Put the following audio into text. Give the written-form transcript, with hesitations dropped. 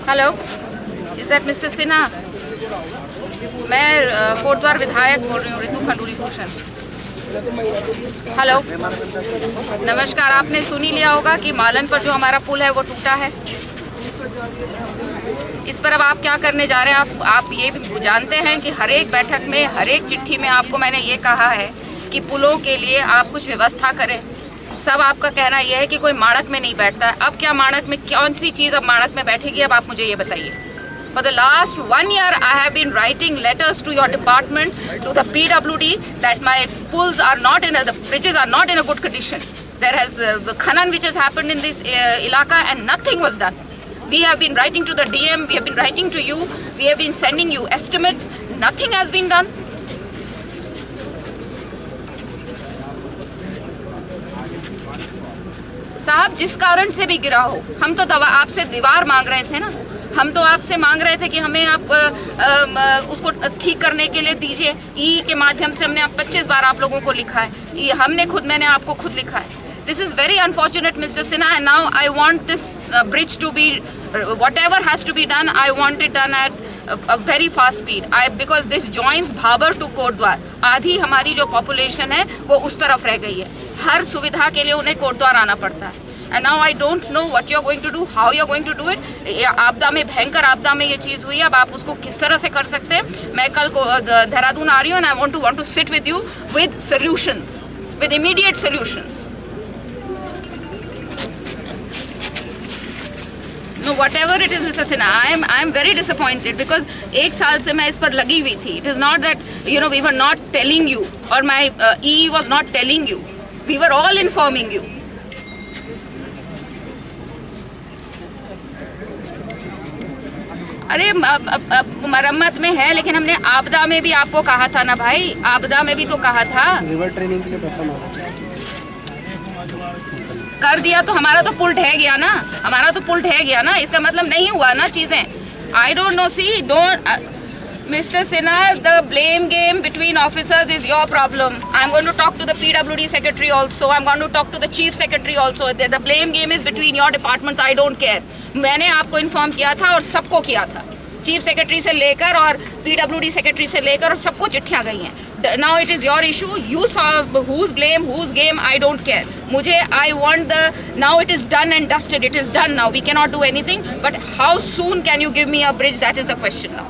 Hello, is that mister Sinha? मैं कोटद्वार विधायक बोल रही हूँ, ऋतु खंडूरी भूषण। हेलो, नमस्कार। आपने सुन ही लिया होगा कि मालन पर जो हमारा पुल है वो टूटा है। इस पर अब आप क्या करने जा रहे हैं? आप ये भी जानते हैं कि हर एक बैठक में, हर एक चिट्ठी में आपको मैंने ये कहा है कि पुलों के लिए आप कुछ व्यवस्था करें। सब आपका कहना यह है कि कोई माणक में नहीं बैठता है। अब क्या माणक में, कौन सी चीज़ अब माणक में बैठेगी? अब आप मुझे ये बताइए। For the last 1 year, I have been writing letters to your department, to the PWD, that my pools are not in, the bridges are not in a good condition. There has the khanan which has happened in this ilaka and nothing was done. We have been writing to the DM, we have been writing to you, we have been sending you estimates, nothing has been done. साहब, जिस कारण से भी गिरा हो, हम तो दवा आपसे दीवार मांग रहे थे ना। हम तो आपसे मांग रहे थे कि हमें आप उसको ठीक करने के लिए दीजिए। ई के माध्यम से हमने 25 बार आप लोगों को लिखा है। मैंने आपको खुद लिखा है। This is very unfortunate Mr Sinha, and now I want this bridge to be, whatever has to be done, I want it done at a very fast speed. Because this joins Bhabar to Kotdwar. आधी हमारी जो population है वो उस तरफ रह गई है। हर सुविधा के लिए उन्हें कोटद्वार आना पड़ता है। And now I don't know what you're going to do, how you're going to do it. आपदा में, भयंकर आपदा में ये चीज़ हुई है। अब आप उसको किस तरह से कर सकते हैं? मैं कल को देहरादून आ रही हूँ, and I want to sit with you with solutions, with immediate solutions. No, whatever it is, Mr. Sinha, I am very disappointed because एक साल से मैं इस पर लगी हुई थी. It is not that we were not telling you, or my EE was not telling you. We were all informing you. अरे मरम्मत में है, लेकिन हमने आपदा में भी आपको कहा था ना भाई, आपदा में भी तो कहा था। रिवर ट्रेनिंग के लिए पैसा मांगा कर दिया तो हमारा तो पुल ढह गया ना, हमारा तो पुल ढह गया ना। इसका मतलब नहीं हुआ ना चीज़ें। I don't know, see don't Mr Sinha, the blame game between officers is your problem. I am going to talk to the PWD secretary also, I am going to talk to the chief secretary also. The blame game is between your departments, I don't care. मैंने आपको inform किया था और सबको किया था, chief secretary से लेकर और PWD सेक्रेटरी से लेकर, और सबको चिट्ठियाँ गई हैं। Now it is your issue. You solve whose blame, whose game. I don't care. I want now it is done and dusted. It is done now. We cannot do anything. But how soon can you give me a bridge? That is the question now.